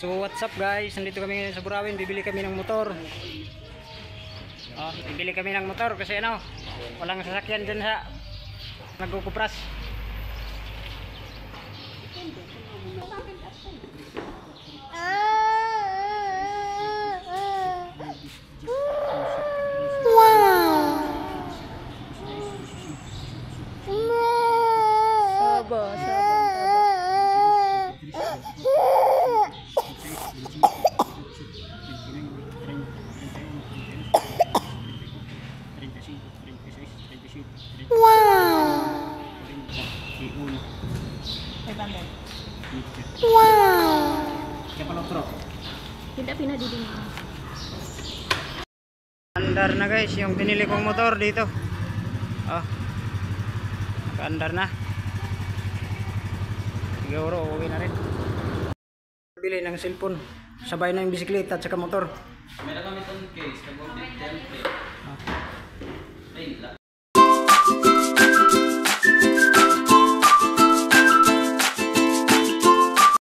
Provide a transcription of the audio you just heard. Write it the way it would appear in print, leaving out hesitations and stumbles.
So what's up guys, nandito kami ngayon sa Burawin, bibili kami ng motor. Bibili kami ng motor kasi ano, walang sasakyan dyan sa nagkukupras. Tidak pinadidinig. Andar na guys yung pinili kong motor dito. Naka-andar na. Siguro uwi na rin. Bili ng cellphone, sabay na yung bisikleta at saka motor. Meron kami itong case, nag-template.